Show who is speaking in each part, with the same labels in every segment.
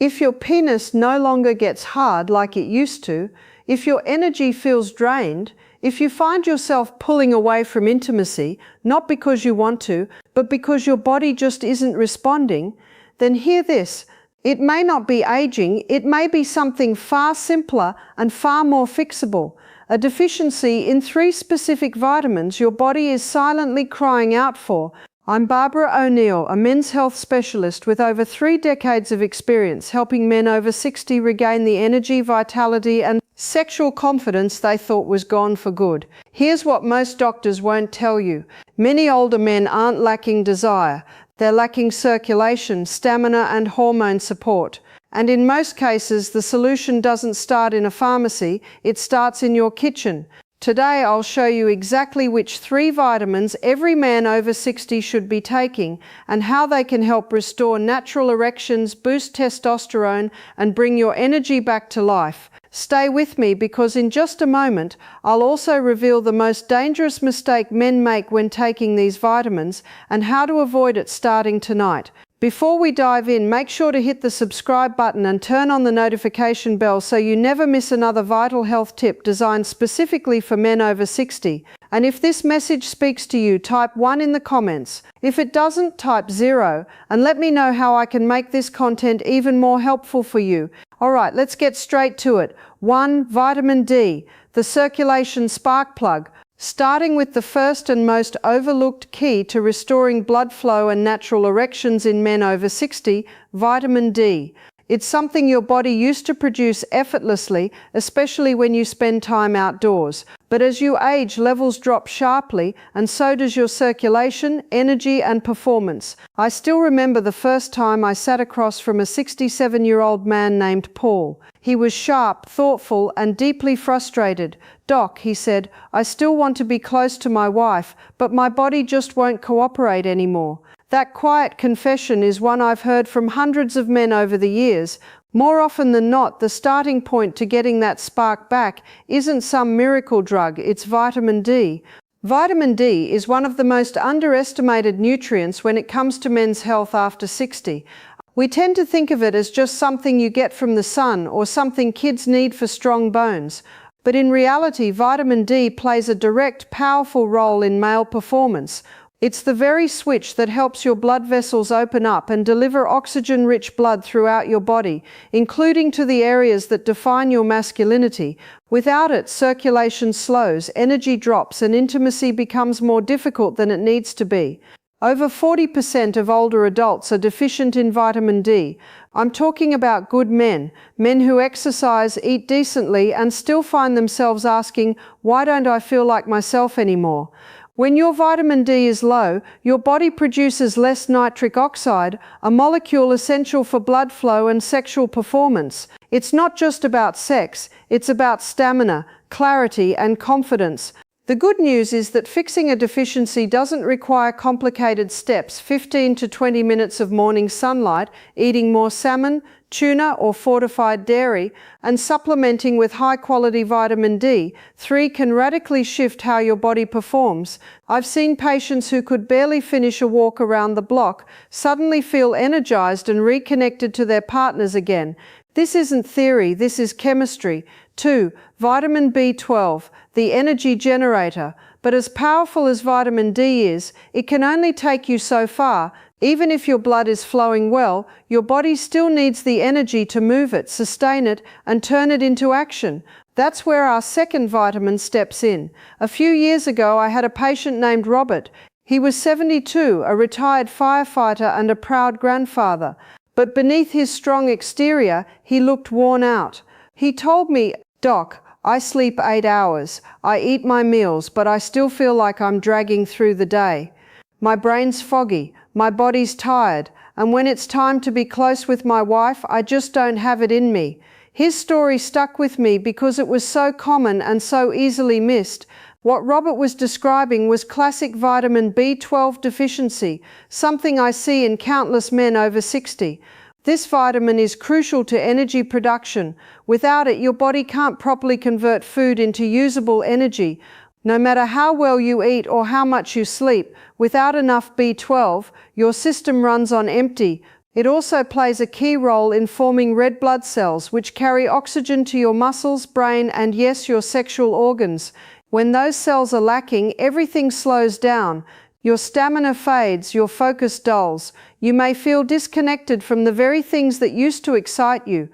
Speaker 1: If your penis no longer gets hard like it used to, if your energy feels drained, if you find yourself pulling away from intimacy, not because you want to, but because your body just isn't responding, then hear this. It may not be aging, it may be something far simpler and far more fixable. A deficiency in 3 specific vitamins your body is silently crying out for. I'm Barbara O'Neill, a men's health specialist with over 3 decades of experience helping men over 60 regain the energy, vitality, and sexual confidence they thought was gone for good. Here's what most doctors won't tell you. Many older men aren't lacking desire. They're lacking circulation, stamina, and hormone support. And in most cases, the solution doesn't start in a pharmacy, it starts in your kitchen. Today I'll show you exactly which 3 vitamins every man over 60 should be taking and how they can help restore natural erections, boost testosterone, and bring your energy back to life. Stay with me because in just a moment I'll also reveal the most dangerous mistake men make when taking these vitamins and how to avoid it starting tonight. Before we dive in, make sure to hit the subscribe button and turn on the notification bell so you never miss another vital health tip designed specifically for men over 60. And if this message speaks to you, type 1 in the comments. If it doesn't, type 0 and let me know how I can make this content even more helpful for you. Alright, let's get straight to it. 1. Vitamin D, the circulation spark plug. Starting with the first and most overlooked key to restoring blood flow and natural erections in men over 60, vitamin D. It's something your body used to produce effortlessly, especially when you spend time outdoors. But as you age, levels drop sharply, and so does your circulation, energy, and performance. I still remember the first time I sat across from a 67-year-old man named Paul. He was sharp, thoughtful, and deeply frustrated. "Doc," he said, "I still want to be close to my wife, but my body just won't cooperate anymore." That quiet confession is one I've heard from hundreds of men over the years. More often than not, the starting point to getting that spark back isn't some miracle drug, it's vitamin D. Vitamin D is one of the most underestimated nutrients when it comes to men's health after 60. We tend to think of it as just something you get from the sun or something kids need for strong bones. But in reality, vitamin D plays a direct, powerful role in male performance. It's the very switch that helps your blood vessels open up and deliver oxygen-rich blood throughout your body, including to the areas that define your masculinity. Without it, circulation slows, energy drops, and intimacy becomes more difficult than it needs to be. Over 40% of older adults are deficient in vitamin D. I'm talking about good men who exercise, eat decently, and still find themselves asking, "Why don't I feel like myself anymore?" When your vitamin D is low, your body produces less nitric oxide, a molecule essential for blood flow and sexual performance. It's not just about sex, it's about stamina, clarity, and confidence. The good news is that fixing a deficiency doesn't require complicated steps: 15 to 20 minutes of morning sunlight, eating more salmon, tuna, or fortified dairy, and supplementing with high-quality vitamin D3 can radically shift how your body performs. I've seen patients who could barely finish a walk around the block suddenly feel energized and reconnected to their partners again. This isn't theory, this is chemistry. 2. Vitamin B12, the energy generator. But as powerful as vitamin D is, it can only take you so far. Even if your blood is flowing well, your body still needs the energy to move it, sustain it, and turn it into action. That's where our second vitamin steps in. A few years ago, I had a patient named Robert. He was 72, a retired firefighter and a proud grandfather. But beneath his strong exterior, he looked worn out. He told me, "Doc, I sleep 8 hours. I eat my meals, but I still feel like I'm dragging through the day. My brain's foggy, my body's tired, and when it's time to be close with my wife, I just don't have it in me." His story stuck with me because it was so common and so easily missed. What Robert was describing was classic vitamin B12 deficiency, something I see in countless men over 60. This vitamin is crucial to energy production. Without it, your body can't properly convert food into usable energy. No matter how well you eat or how much you sleep, without enough B12, your system runs on empty. It also plays a key role in forming red blood cells, which carry oxygen to your muscles, brain, and yes, your sexual organs. When those cells are lacking, everything slows down. Your stamina fades, your focus dulls. You may feel disconnected from the very things that used to excite you.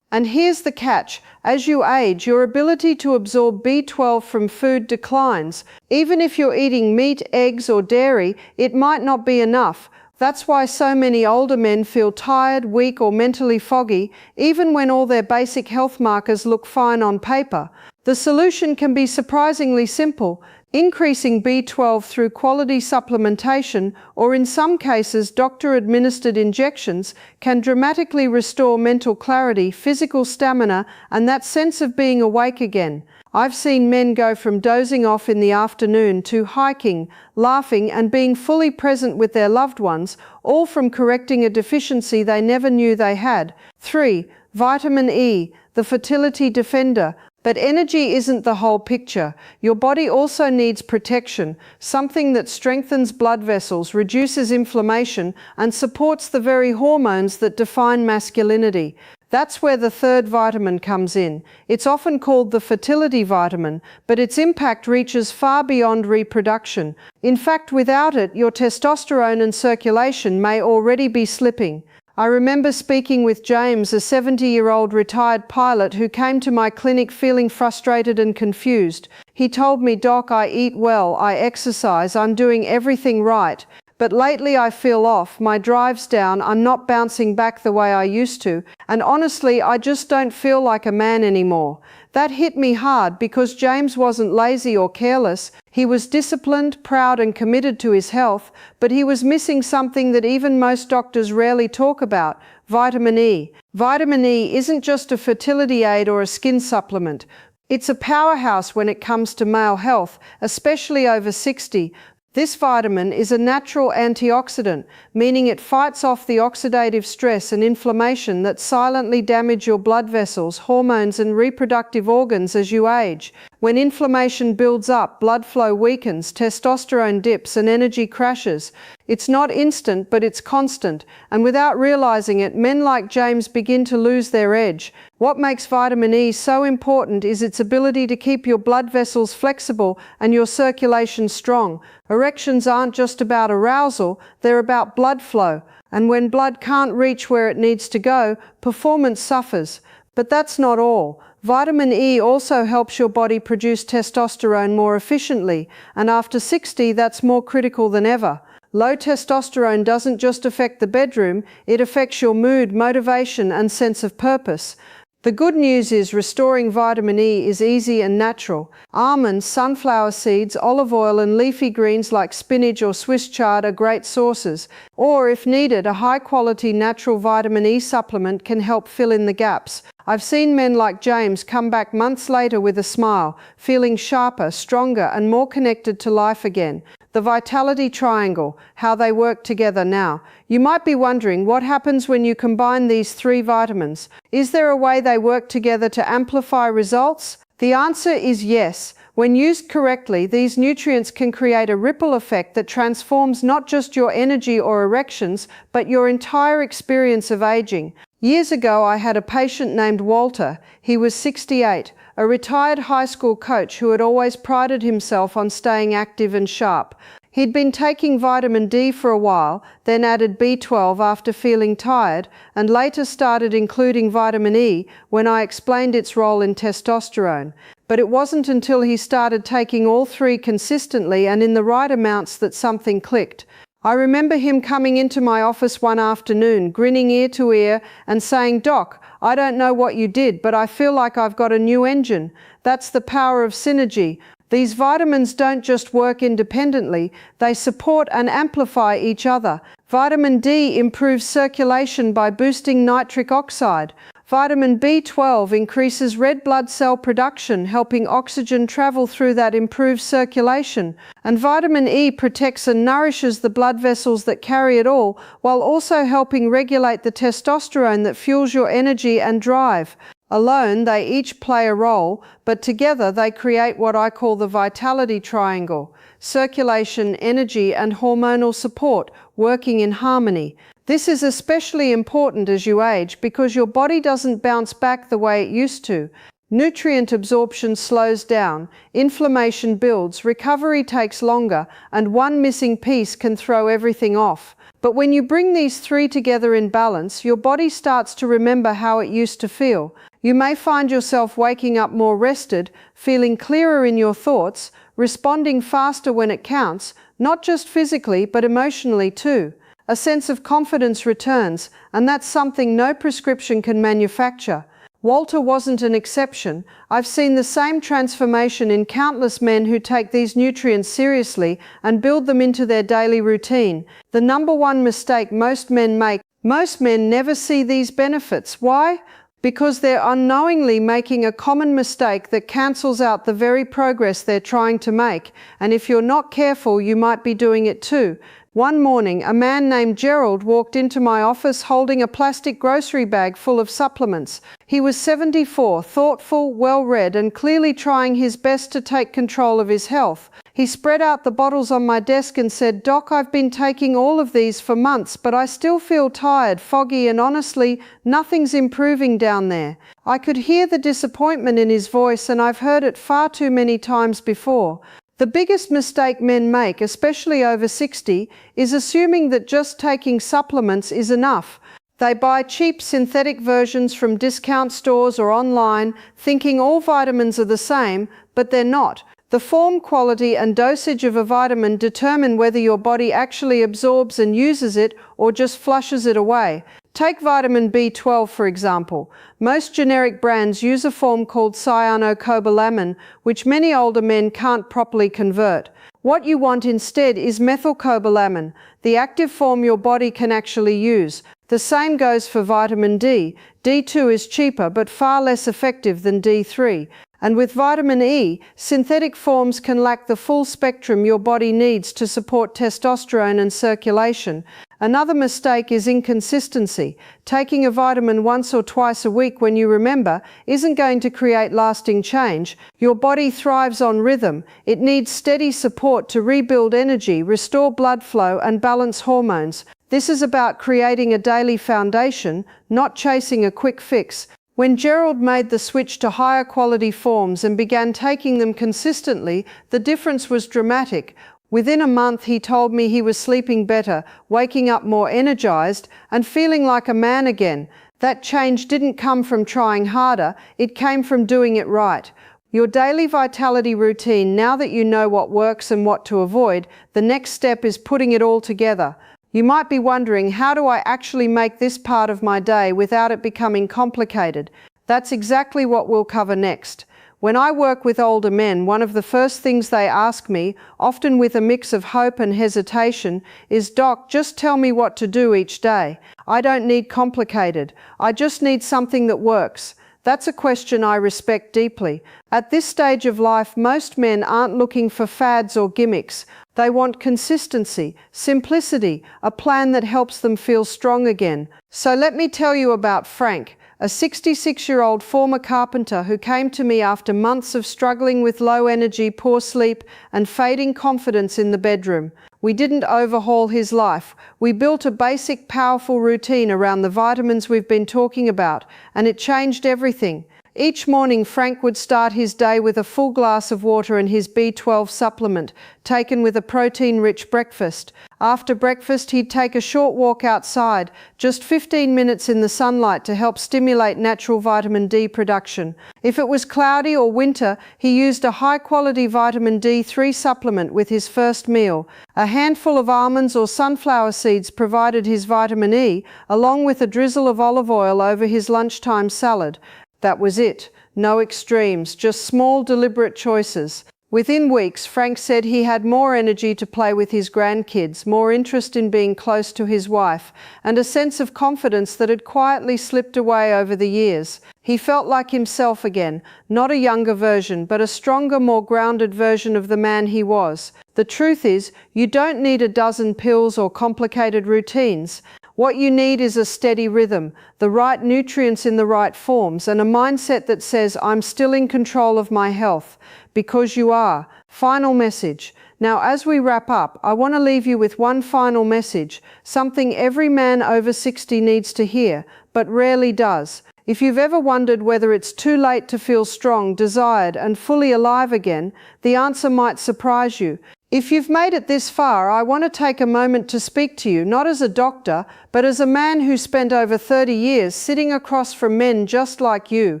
Speaker 1: And here's the catch. As you age, your ability to absorb B12 from food declines. Even if you're eating meat, eggs, or dairy, it might not be enough. That's why so many older men feel tired, weak, or mentally foggy, even when all their basic health markers look fine on paper. The solution can be surprisingly simple. Increasing B12 through quality supplementation, or in some cases doctor-administered injections, can dramatically restore mental clarity, physical stamina, and that sense of being awake again. I've seen men go from dozing off in the afternoon to hiking, laughing, and being fully present with their loved ones, all from correcting a deficiency they never knew they had. 3. Vitamin E, the fertility defender. But energy isn't the whole picture. Your body also needs protection, something that strengthens blood vessels, reduces inflammation, and supports the very hormones that define masculinity. That's where the third vitamin comes in. It's often called the fertility vitamin, but its impact reaches far beyond reproduction. In fact, without it, your testosterone and circulation may already be slipping. I remember speaking with James, a 70-year-old retired pilot who came to my clinic feeling frustrated and confused. He told me, "Doc, I eat well, I exercise, I'm doing everything right. But lately I feel off, my drive's down, I'm not bouncing back the way I used to, and honestly, I just don't feel like a man anymore." That hit me hard because James wasn't lazy or careless. He was disciplined, proud, and committed to his health, but he was missing something that even most doctors rarely talk about: vitamin E. Vitamin E isn't just a fertility aid or a skin supplement. It's a powerhouse when it comes to male health, especially over 60. This vitamin is a natural antioxidant, meaning it fights off the oxidative stress and inflammation that silently damage your blood vessels, hormones, and reproductive organs as you age. When inflammation builds up, blood flow weakens, testosterone dips, and energy crashes. It's not instant, but it's constant, and without realizing it, men like James begin to lose their edge. What makes vitamin E so important is its ability to keep your blood vessels flexible and your circulation strong. Erections aren't just about arousal, they're about blood flow. And when blood can't reach where it needs to go, performance suffers. But that's not all. Vitamin E also helps your body produce testosterone more efficiently, and after 60, that's more critical than ever. Low testosterone doesn't just affect the bedroom, it affects your mood, motivation, and sense of purpose. The good news is restoring vitamin E is easy and natural. Almonds, sunflower seeds, olive oil, and leafy greens like spinach or Swiss chard are great sources. Or, if needed, a high-quality natural vitamin E supplement can help fill in the gaps. I've seen men like James come back months later with a smile, feeling sharper, stronger, and more connected to life again. The vitality triangle, how they work together now. You might be wondering, what happens when you combine these three vitamins? Is there a way they work together to amplify results? The answer is yes. When used correctly, these nutrients can create a ripple effect that transforms not just your energy or erections, but your entire experience of aging. Years ago, I had a patient named Walter. He was 68, a retired high school coach who had always prided himself on staying active and sharp. He'd been taking vitamin D for a while, then added B12 after feeling tired, and later started including vitamin E when I explained its role in testosterone. But it wasn't until he started taking all three consistently and in the right amounts that something clicked. I remember him coming into my office one afternoon, grinning ear to ear, and saying, "Doc, I don't know what you did, but I feel like I've got a new engine." That's the power of synergy. These vitamins don't just work independently, they support and amplify each other. Vitamin D improves circulation by boosting nitric oxide. Vitamin B12 increases red blood cell production, helping oxygen travel through that improved circulation. And vitamin E protects and nourishes the blood vessels that carry it all, while also helping regulate the testosterone that fuels your energy and drive. Alone, they each play a role, but together they create what I call the vitality triangle: circulation, energy, and hormonal support working in harmony. This is especially important as you age because your body doesn't bounce back the way it used to. Nutrient absorption slows down, inflammation builds, recovery takes longer, and one missing piece can throw everything off. But when you bring these three together in balance, your body starts to remember how it used to feel. You may find yourself waking up more rested, feeling clearer in your thoughts, responding faster when it counts, not just physically but emotionally too. A sense of confidence returns, and that's something no prescription can manufacture. Walter wasn't an exception. I've seen the same transformation in countless men who take these nutrients seriously and build them into their daily routine. The number one mistake most men make: most men never see these benefits. Why? Because they're unknowingly making a common mistake that cancels out the very progress they're trying to make. And if you're not careful, you might be doing it too. One morning, a man named Gerald walked into my office holding a plastic grocery bag full of supplements. He was 74, thoughtful, well-read, and clearly trying his best to take control of his health. He spread out the bottles on my desk and said, "Doc, I've been taking all of these for months, but I still feel tired, foggy, and honestly, nothing's improving down there." I could hear the disappointment in his voice, and I've heard it far too many times before. The biggest mistake men make, especially over 60, is assuming that just taking supplements is enough. They buy cheap synthetic versions from discount stores or online, thinking all vitamins are the same, but they're not. The form, quality, and dosage of a vitamin determine whether your body actually absorbs and uses it or just flushes it away. Take vitamin B12 for example. Most generic brands use a form called cyanocobalamin, which many older men can't properly convert. What you want instead is methylcobalamin, the active form your body can actually use. The same goes for vitamin D. D2 is cheaper but far less effective than D3. And with vitamin E, synthetic forms can lack the full spectrum your body needs to support testosterone and circulation. Another mistake is inconsistency. Taking a vitamin once or twice a week when you remember isn't going to create lasting change. Your body thrives on rhythm. It needs steady support to rebuild energy, restore blood flow, and balance hormones. This is about creating a daily foundation, not chasing a quick fix. When Gerald made the switch to higher quality forms and began taking them consistently, the difference was dramatic. Within a month, he told me he was sleeping better, waking up more energized, and feeling like a man again. That change didn't come from trying harder, it came from doing it right. Your daily vitality routine, now that you know what works and what to avoid, the next step is putting it all together. You might be wondering, how do I actually make this part of my day without it becoming complicated? That's exactly what we'll cover next. When I work with older men, one of the first things they ask me, often with a mix of hope and hesitation, is, "Doc, just tell me what to do each day. I don't need complicated. I just need something that works." That's a question I respect deeply. At this stage of life, most men aren't looking for fads or gimmicks. They want consistency, simplicity, a plan that helps them feel strong again. So let me tell you about Frank, a 66-year-old former carpenter who came to me after months of struggling with low energy, poor sleep, and fading confidence in the bedroom. We didn't overhaul his life. We built a basic, powerful routine around the vitamins we've been talking about, and it changed everything. Each morning, Frank would start his day with a full glass of water and his B12 supplement, taken with a protein-rich breakfast. After breakfast, he'd take a short walk outside, just 15 minutes in the sunlight to help stimulate natural vitamin D production. If it was cloudy or winter, he used a high-quality vitamin D3 supplement with his first meal. A handful of almonds or sunflower seeds provided his vitamin E, along with a drizzle of olive oil over his lunchtime salad. That was it. No extremes, just small, deliberate choices. Within weeks, Frank said he had more energy to play with his grandkids, more interest in being close to his wife, and a sense of confidence that had quietly slipped away over the years. He felt like himself again, not a younger version, but a stronger, more grounded version of the man he was. The truth is, you don't need a dozen pills or complicated routines. What you need is a steady rhythm, the right nutrients in the right forms, and a mindset that says, "I'm still in control of my health," because you are. Final message. Now, as we wrap up, I want to leave you with one final message, something every man over 60 needs to hear, but rarely does. If you've ever wondered whether it's too late to feel strong, desired, and fully alive again, the answer might surprise you. If you've made it this far, I want to take a moment to speak to you, not as a doctor, but as a man who spent over 30 years sitting across from men just like you,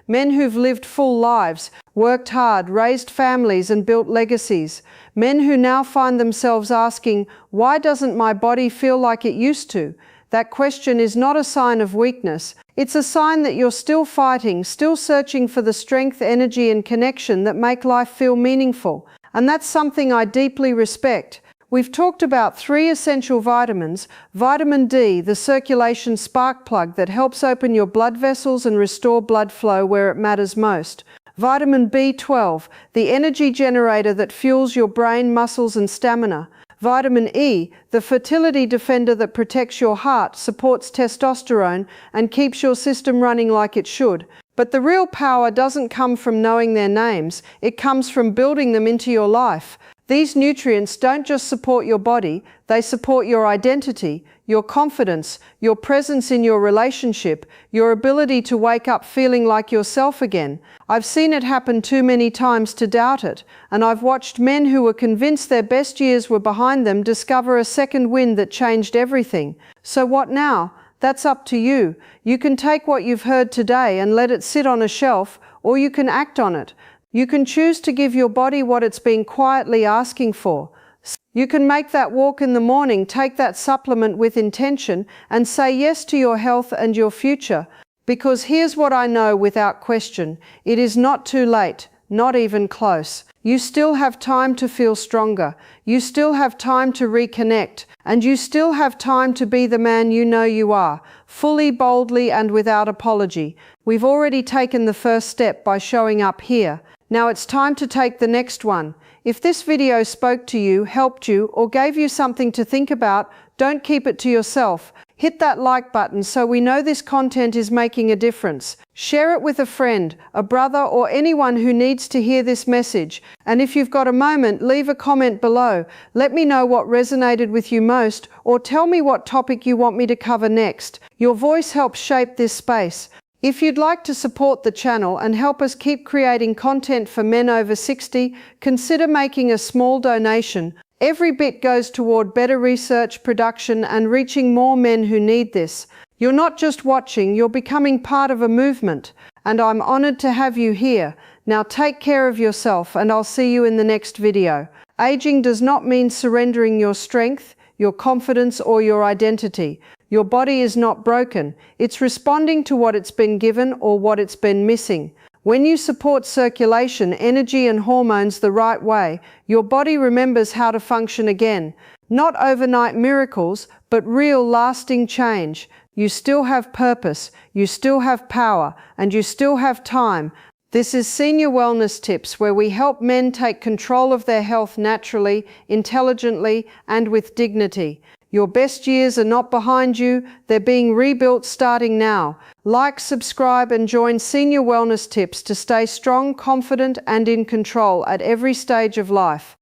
Speaker 1: men who've lived full lives, worked hard, raised families, and built legacies. Men who now find themselves asking, why doesn't my body feel like it used to? That question is not a sign of weakness. It's a sign that you're still fighting, still searching for the strength, energy, and connection that make life feel meaningful. And that's something I deeply respect. We've talked about 3 essential vitamins. Vitamin D, the circulation spark plug that helps open your blood vessels and restore blood flow where it matters most. Vitamin B12, the energy generator that fuels your brain, muscles, and stamina. Vitamin E, the fertility defender that protects your heart, supports testosterone, and keeps your system running like it should. But the real power doesn't come from knowing their names, it comes from building them into your life. These nutrients don't just support your body, they support your identity, your confidence, your presence in your relationship, your ability to wake up feeling like yourself again. I've seen it happen too many times to doubt it, and I've watched men who were convinced their best years were behind them discover a second wind that changed everything. So what now? That's up to you. You can take what you've heard today and let it sit on a shelf, or you can act on it. You can choose to give your body what it's been quietly asking for. You can make that walk in the morning, take that supplement with intention, and say yes to your health and your future. Because here's what I know without question, it is not too late, not even close. You still have time to feel stronger. You still have time to reconnect. And you still have time to be the man you know you are, fully, boldly, and without apology. We've already taken the first step by showing up here. Now it's time to take the next one. If this video spoke to you, helped you, or gave you something to think about, don't keep it to yourself. Hit that like button so we know this content is making a difference. Share it with a friend, a brother, or anyone who needs to hear this message. And if you've got a moment, leave a comment below. Let me know what resonated with you most, or tell me what topic you want me to cover next. Your voice helps shape this space. If you'd like to support the channel and help us keep creating content for men over 60, consider making a small donation. Every bit goes toward better research, production, and reaching more men who need this. You're not just watching, you're becoming part of a movement, and I'm honored to have you here. Now take care of yourself, and I'll see you in the next video. Aging does not mean surrendering your strength, your confidence, or your identity. Your body is not broken. It's responding to what it's been given or what it's been missing. When you support circulation, energy, and hormones the right way, your body remembers how to function again. Not overnight miracles, but real lasting change. You still have purpose, you still have power, and you still have time. This is Senior Wellness Tips, where we help men take control of their health naturally, intelligently, and with dignity. Your best years are not behind you, they're being rebuilt starting now. Like, subscribe, and join Senior Wellness Tips to stay strong, confident, and in control at every stage of life.